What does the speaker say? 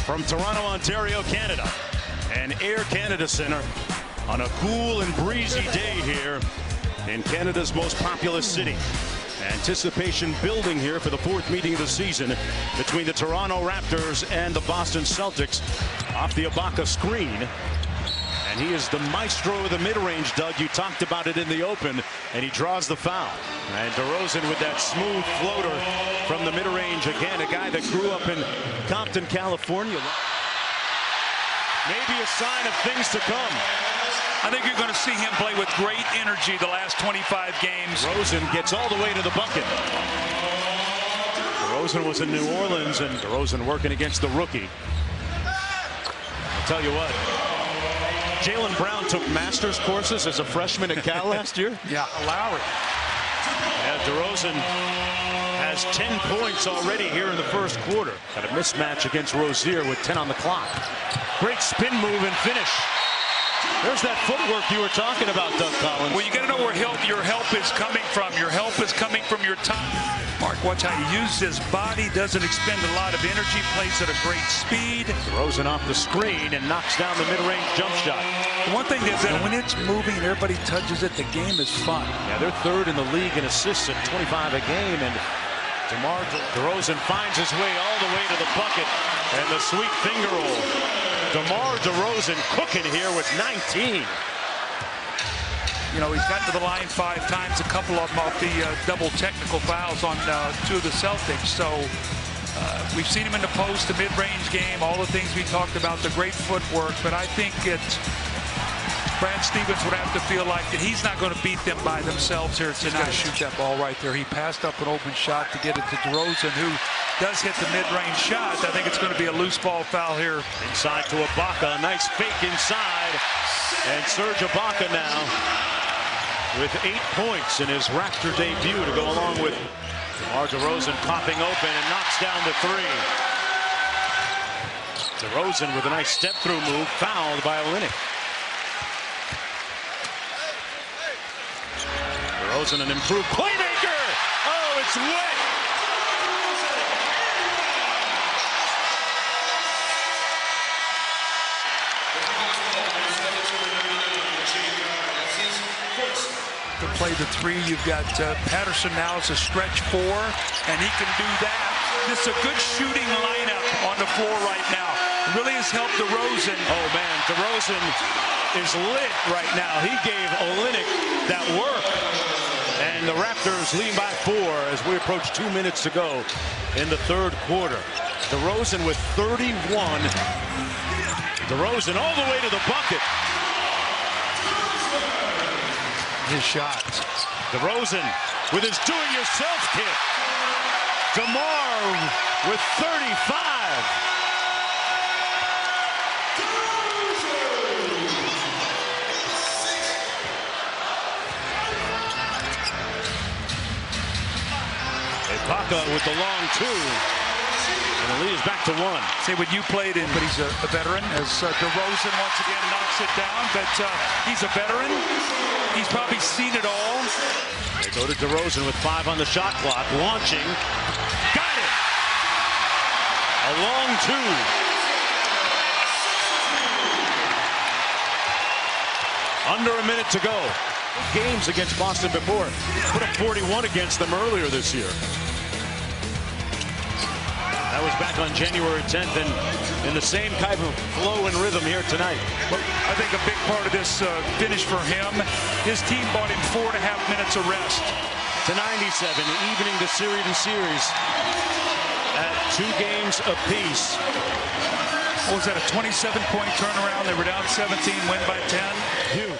From Toronto, Ontario, Canada, and Air Canada Centre on a cool and breezy day here in Canada's most populous city. Anticipation building here for the fourth meeting of the season between the Toronto Raptors and the Boston Celtics off the Ibaka screen. And he is the maestro of the mid-range, Doug. You talked about it in the open, and he draws the foul. And DeRozan with that smooth floater from the mid-range again, a guy that grew up in Compton, California. Maybe a sign of things to come. I think you're going to see him play with great energy the last 25 games. DeRozan gets all the way to the bucket. DeRozan was in New Orleans, and DeRozan working against the rookie. I'll tell you what, Jaylen Brown took master's courses as a freshman at Cal last year. Yeah, Lowry. Yeah, DeRozan has 10 points already here in the first quarter. Got a mismatch against Rozier with 10 on the clock. Great spin move and finish. There's that footwork you were talking about, Doug Collins. Well, you got to know where your help is coming from. Your help is coming from your top. Mark, watch how he uses his body, doesn't expend a lot of energy, plays at a great speed. DeRozan off the screen and knocks down the mid-range jump shot. The one thing is that when it's moving and everybody touches it, the game is fun. Yeah, they're third in the league in assists at 25 a game, and DeMar DeRozan finds his way all the way to the bucket, and the sweet finger roll. DeMar DeRozan cooking here with 19. You know, he's gotten to the line 5 times, a couple of them off the double technical fouls on 2 of the Celtics. So we've seen him in the post, the mid-range game, all the things we talked about, the great footwork. But I think Brad Stevens would have to feel like that he's not going to beat them by themselves here tonight. He's got to shoot that ball right there. He passed up an open shot to get it to DeRozan, who does hit the mid-range shot. I think it's going to be a loose ball foul here. Inside to Ibaka, a nice fake inside. And Serge Ibaka now with 8 points in his Raptor debut to go along with DeMar DeRozan popping open and knocks down the 3. DeRozan with a nice step-through move, fouled by Olynyk. DeRozan, an improved playmaker. Oh, it's wet. To play the 3, you've got Patterson now as a stretch 4, and he can do that. This is a good shooting lineup on the floor right now. It really has helped DeRozan. Oh, man, DeRozan is lit right now. He gave Olynyk that work. And the Raptors lead by 4 as we approach 2 minutes to go in the third quarter. DeRozan with 31. DeRozan all the way to the bucket. His shot. DeRozan with his do-it-yourself kit. DeMar with 35. Ibaka with the long 2. And the lead is back to 1. Say what you played in, but he's a veteran as DeRozan once again knocks it down. But he's a veteran. He's probably seen it all. They go to DeRozan with 5 on the shot clock. Launching. Got it! A long 2. Under a minute to go. Games against Boston before. Put up 41 against them earlier this year. That was back on January 10th, and in the same type of flow and rhythm here tonight. Well, I think a big part of this finish for him, his team bought him 4.5 minutes of rest. To 97, evening the series at 2 games apiece. What was that, a 27-point turnaround? They were down 17, win by 10. Huge.